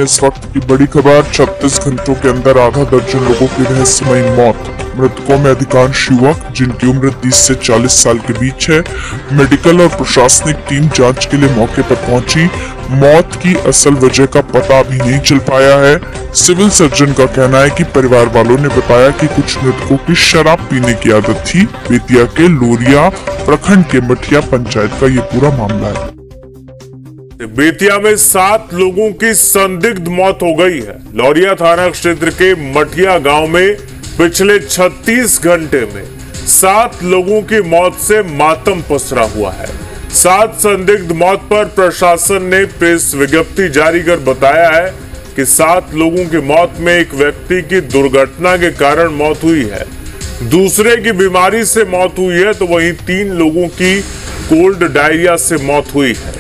में इस वक्त की बड़ी खबर। 36 घंटों के अंदर आधा दर्जन लोगों की रहस्यमयी मौत। मृतकों में अधिकांश युवक जिनकी उम्र 30 से 40 साल के बीच है। मेडिकल और प्रशासनिक टीम जांच के लिए मौके पर पहुंची। मौत की असल वजह का पता अभी नहीं चल पाया है। सिविल सर्जन का कहना है कि परिवार वालों ने बताया कि कुछ मृतकों की शराब पीने की आदत थी। बेतिया के लोरिया प्रखंड के मठिया पंचायत का ये पूरा मामला है। बेतिया में 7 लोगों की संदिग्ध मौत हो गई है। लोरिया थाना क्षेत्र के मठिया गांव में पिछले 36 घंटे में 7 लोगों की मौत से मातम पसरा हुआ है। 7 संदिग्ध मौत पर प्रशासन ने प्रेस विज्ञप्ति जारी कर बताया है कि 7 लोगों की मौत में एक व्यक्ति की दुर्घटना के कारण मौत हुई है, दूसरे की बीमारी से मौत हुई है, तो वहीं 3 लोगों की कोल्ड डायरिया से मौत हुई है।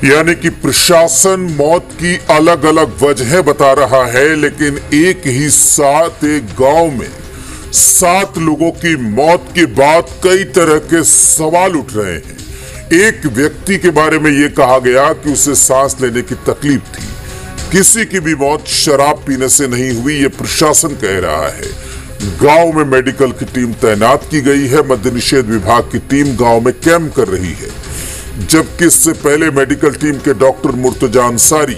यानी कि प्रशासन मौत की अलग अलग वजहें बता रहा है, लेकिन एक ही साथ एक गांव में 7 लोगों की मौत के बाद कई तरह के सवाल उठ रहे हैं। एक व्यक्ति के बारे में यह कहा गया कि उसे सांस लेने की तकलीफ थी। किसी की भी मौत शराब पीने से नहीं हुई, यह प्रशासन कह रहा है। गांव में मेडिकल की टीम तैनात की गई है। मद्य निषेध विभाग की टीम गांव में कैंप कर रही है, जबकि इससे पहले मेडिकल टीम के डॉक्टर मुर्तजा अंसारी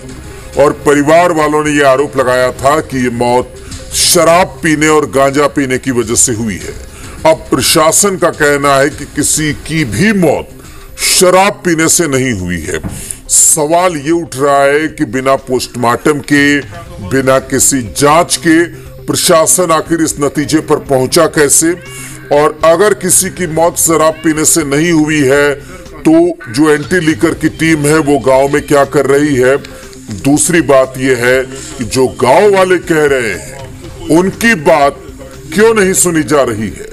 और परिवार वालों ने यह आरोप लगाया था कि ये मौत शराब पीने और गांजा पीने की वजह से हुई है। अब प्रशासन का कहना है कि किसी की भी मौत शराब पीने से नहीं हुई है। सवाल ये उठ रहा है कि बिना पोस्टमार्टम के, बिना किसी जांच के प्रशासन आखिर इस नतीजे पर पहुंचा कैसे, और अगर किसी की मौत शराब पीने से नहीं हुई है तो जो एंटी लीकर की टीम है वो गांव में क्या कर रही है। दूसरी बात यह है कि जो गांव वाले कह रहे हैं उनकी बात क्यों नहीं सुनी जा रही है।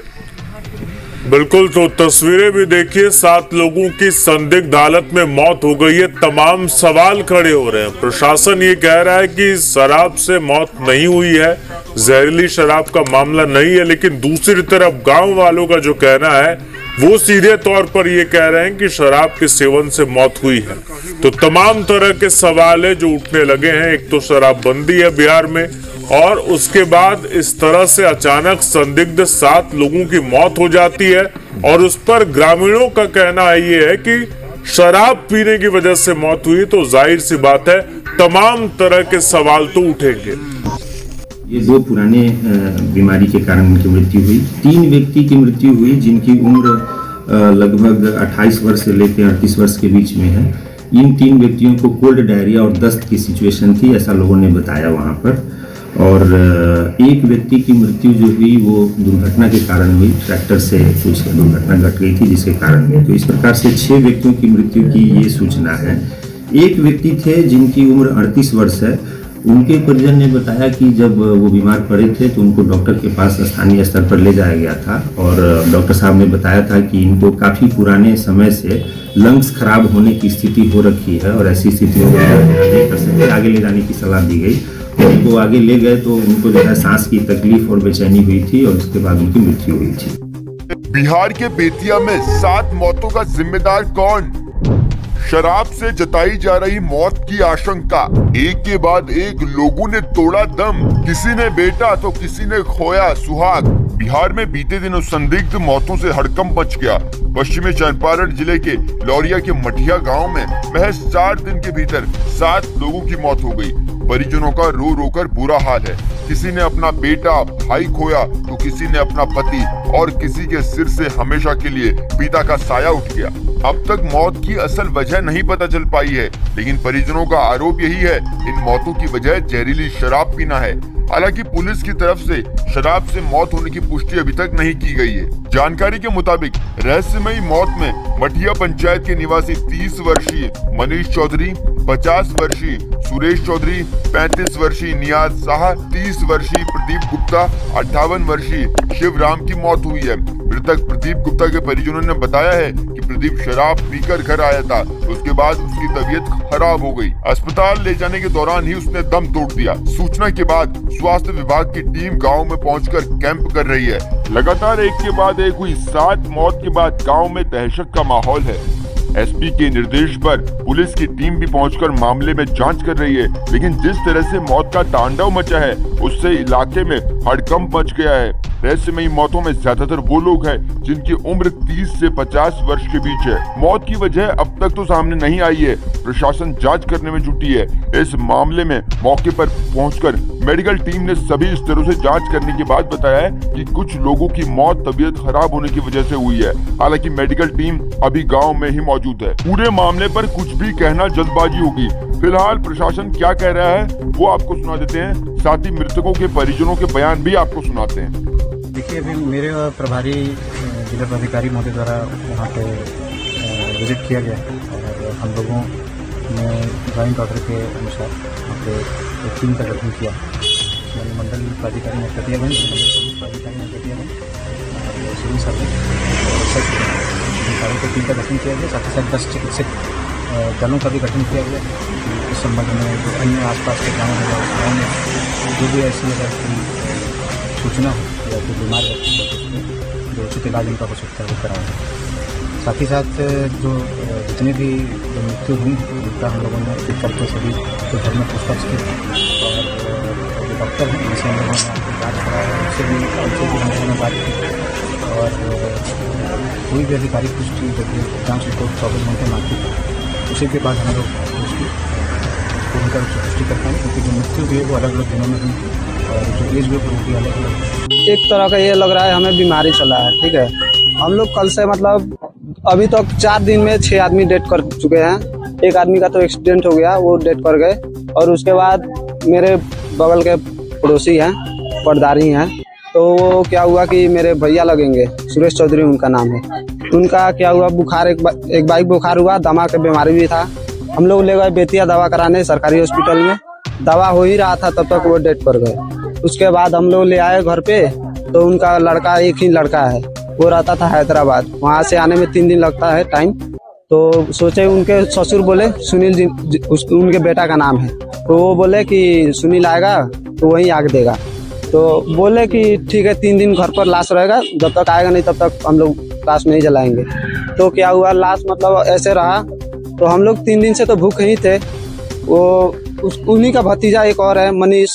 बिल्कुल, तो तस्वीरें भी देखिए। 7 लोगों की संदिग्ध हालत में मौत हो गई है। तमाम सवाल खड़े हो रहे हैं। प्रशासन ये कह रहा है कि शराब से मौत नहीं हुई है, जहरीली शराब का मामला नहीं है, लेकिन दूसरी तरफ गांव वालों का जो कहना है वो सीधे तौर पर ये कह रहे हैं कि शराब के सेवन से मौत हुई है। तो तमाम तरह के सवाल है जो उठने लगे हैं। एक तो शराबबंदी है बिहार में, और उसके बाद इस तरह से अचानक संदिग्ध 7 लोगों की मौत हो जाती है, और उस पर ग्रामीणों का कहना ये है कि शराब पीने की वजह से मौत हुई। तो जाहिर सी बात है तमाम तरह के सवाल तो उठेंगे। ये 2 पुराने बीमारी के कारण उनकी मृत्यु हुई। 3 व्यक्ति की मृत्यु हुई जिनकी उम्र लगभग 28 वर्ष से लेकर 38 वर्ष के बीच में है। इन 3 व्यक्तियों को कोल्ड डायरिया और दस्त की सिचुएशन थी, ऐसा लोगों ने बताया वहाँ पर। और एक व्यक्ति की मृत्यु जो हुई वो दुर्घटना के कारण हुई, ट्रैक्टर से कुछ दुर्घटना घट गई थी जिसके कारण हुई। तो इस प्रकार से 6 व्यक्तियों की मृत्यु की ये सूचना है। एक व्यक्ति थे जिनकी उम्र 38 वर्ष है। उनके परिजन ने बताया कि जब वो बीमार पड़े थे तो उनको डॉक्टर के पास स्थानीय स्तर पर ले जाया गया था, और डॉक्टर साहब ने बताया था कि इनको काफ़ी पुराने समय से लंग्स खराब होने की स्थिति हो रखी है, और ऐसी स्थितियों में आगे ले जाने की सलाह दी गई। वो आगे ले गए तो उनको जो है सांस की तकलीफ और बेचैनी हुई थी, और उसके बाद उनकी मृत्यु हुई थी। बिहार के बेतिया में 7 मौतों का जिम्मेदार कौन? शराब से जताई जा रही मौत की आशंका। एक के बाद एक लोगों ने तोड़ा दम। किसी ने बेटा तो किसी ने खोया सुहाग। बिहार में बीते दिनों संदिग्ध मौतों से हड़कंप मच गया। पश्चिमी चंपारण जिले के लोरिया के मठिया गांव में महज 4 दिन के भीतर 7 लोगों की मौत हो गई। परिजनों का रो रो कर बुरा हाल है। किसी ने अपना बेटा भाई खोया तो किसी ने अपना पति, और किसी के सिर से हमेशा के लिए पिता का साया उठ गया। अब तक मौत की असल वजह नहीं पता चल पाई है, लेकिन परिजनों का आरोप यही है इन मौतों की वजह जहरीली शराब पीना है। हालांकि पुलिस की तरफ से शराब से मौत होने की पुष्टि अभी तक नहीं की गई है। जानकारी के मुताबिक रहस्यमयी मौत में मठिया पंचायत के निवासी 30 वर्षीय मनीष चौधरी, 50 वर्षीय सुरेश चौधरी, 35 वर्षीय नियाज शाह, 30 वर्षीय प्रदीप गुप्ता, 58 वर्षीय शिवराम की मौत हुई है। मृतक प्रदीप गुप्ता के परिजनों ने बताया है कि प्रदीप शराब पीकर घर आया था, उसके बाद उसकी तबीयत खराब हो गई। अस्पताल ले जाने के दौरान ही उसने दम तोड़ दिया। सूचना के बाद स्वास्थ्य विभाग की टीम गांव में पहुंचकर कैंप कर रही है। लगातार एक के बाद एक हुई 7 मौत के बाद गांव में दहशत का माहौल है। एसपी के निर्देश पर पुलिस की टीम भी पहुंचकर मामले में जांच कर रही है, लेकिन जिस तरह से मौत का तांडव मचा है उससे इलाके में हड़कंप मच गया है। रहस्यमयी मौतों में ज्यादातर वो लोग हैं जिनकी उम्र 30 से 50 वर्ष के बीच है। मौत की वजह अब तक तो सामने नहीं आई है, प्रशासन जांच करने में जुटी है। इस मामले में मौके पर पहुंचकर मेडिकल टीम ने सभी स्तरों से जांच करने के बाद बताया है कि कुछ लोगों की मौत तबीयत खराब होने की वजह से हुई है। हालांकि मेडिकल टीम अभी गांव में ही मौजूद है। पूरे मामले पर कुछ भी कहना जल्दबाजी होगी। फिलहाल प्रशासन क्या कह रहा है वो आपको सुना देते हैं, साथ ही मृतकों के परिजनों के बयान भी आपको सुनाते हैं। देखिए, अभी मेरे प्रभारी जिला पदाधिकारी महोदय द्वारा वहाँ पे विजिट किया गया और हम लोगों ने ज्वाइंट ऑर्डर के अनुसार वहाँ पे एक टीम का गठन किया। मंडल प्राधिकारी ने कटियागंज, प्राधिकारी ने कटियागंज और सिविल सर्जन अधिकारियों की टीम का गठन किया गया। साथ ही साथ 10 चिकित्सक दलों का भी गठन किया गया। इस संबंध में जो अन्य आसपास के गाँव में जो भी ऐसी अगर सूचना हो या कोई बीमार व्यक्ति जो उचित इलाज उनका हो सकता है वो कराएंगे। साथ ही साथ जो जितने भी मृत्यु हुई उनका हम लोगों ने एक करके सभी के घर में पूछताछ की और जो डॉक्टर हैं जिनसे हम लोगों ने बात कराया उनसे भी हम लोगों ने बात की और कोई भी आधिकारिक पुष्टि जब जाँच रिपोर्ट 24 घंटे मांगती है उसी के बाद हम लोग उनका पुष्टि करते हैं, क्योंकि जो मृत्यु हुई है वो अलग अलग दिनों में हुई और जो एज ग्रुप होगी अलग अलग। एक तरह का ये लग रहा है हमें बीमारी चला है, ठीक है। हम लोग कल से मतलब अभी तक 4 दिन में 6 आदमी डेथ कर चुके हैं। एक आदमी का तो एक्सीडेंट हो गया, वो डेथ कर गए और उसके बाद मेरे बगल के पड़ोसी हैं, पर्दारी हैं, तो वो क्या हुआ कि मेरे भैया लगेंगे, सुरेश चौधरी उनका नाम है। उनका क्या हुआ, बुखार एक बाइक बुखार हुआ, दमा का बीमारी भी था। हम लोग ले गए बेतिया दवा कराने सरकारी हॉस्पिटल में, दवा हो ही रहा था तब तक वो डेथ कर गए। उसके बाद हम लोग ले आए घर पे, तो उनका लड़का एक ही लड़का है, वो रहता था हैदराबाद, वहाँ से आने में 3 दिन लगता है टाइम। तो सोचे उनके ससुर बोले सुनील जी उनके बेटा का नाम है, तो वो बोले कि सुनील आएगा तो वहीं आग देगा। तो बोले कि ठीक है 3 दिन घर पर लाश रहेगा, जब तक आएगा नहीं तब तक हम लोग लाश नहीं जलाएंगे। तो क्या हुआ, लाश मतलब ऐसे रहा। तो हम लोग 3 दिन से तो भूखे ही थे। वो उन्हीं का भतीजा एक और है मनीष,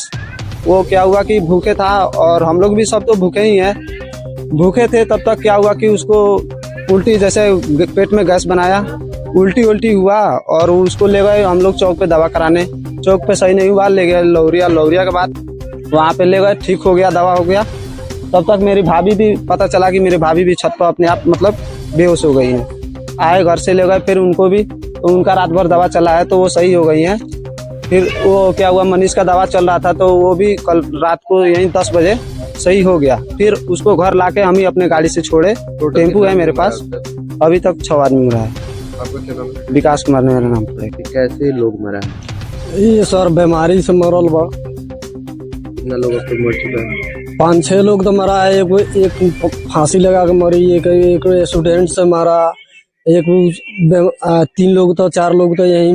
वो क्या हुआ कि भूखे था और हम लोग भी सब तो भूखे ही हैं। भूखे थे तब तक क्या हुआ कि उसको उल्टी, जैसे पेट में गैस बनाया, उल्टी हुआ और उसको ले गए हम लोग चौक पे दवा कराने। चौक पे सही नहीं हुआ, ले गए लौरिया के बाद वहाँ पे ले गए, ठीक हो गया, दवा हो गया। तब तक मेरी भाभी भी, पता चला कि मेरी भाभी भी छत पर अपने आप मतलब बेहोश हो गई है। आए घर से ले गए फिर उनको भी, तो उनका रात भर दवा चला है तो वो सही हो गई हैं। फिर वो क्या हुआ, मनीष का दवा चल रहा था तो वो भी कल रात को यहीं 10 बजे सही हो गया। फिर उसको घर लाके हम ही अपने गाड़ी से छोड़े, टेम्पू है मेरे पास। अभी तक 6 आदमी मरा है। आपका क्या नाम है? विकास कुमार मेरा नाम है। कैसे लोग मरा है? ये सर बीमारी से मरल बा। कितना लोग अब तक मर चुका है? 5-6 लोग तो मरा है। एक फांसी लगा के मरी, एक स्टूडेंट से मरा, 3 लोग तो 4 लोग तो यही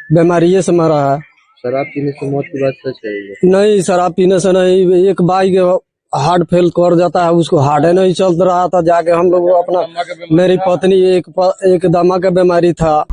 बीमारी से मरा है। शराब पीने से मौत की बात सच है ये? नहीं, शराब पीने से नहीं। एक बाइक हार्ट फेल कर जाता है, उसको हार्ट नहीं चल रहा था, जाके हम लोग अपना, मेरी पत्नी एक दमा का बीमारी था,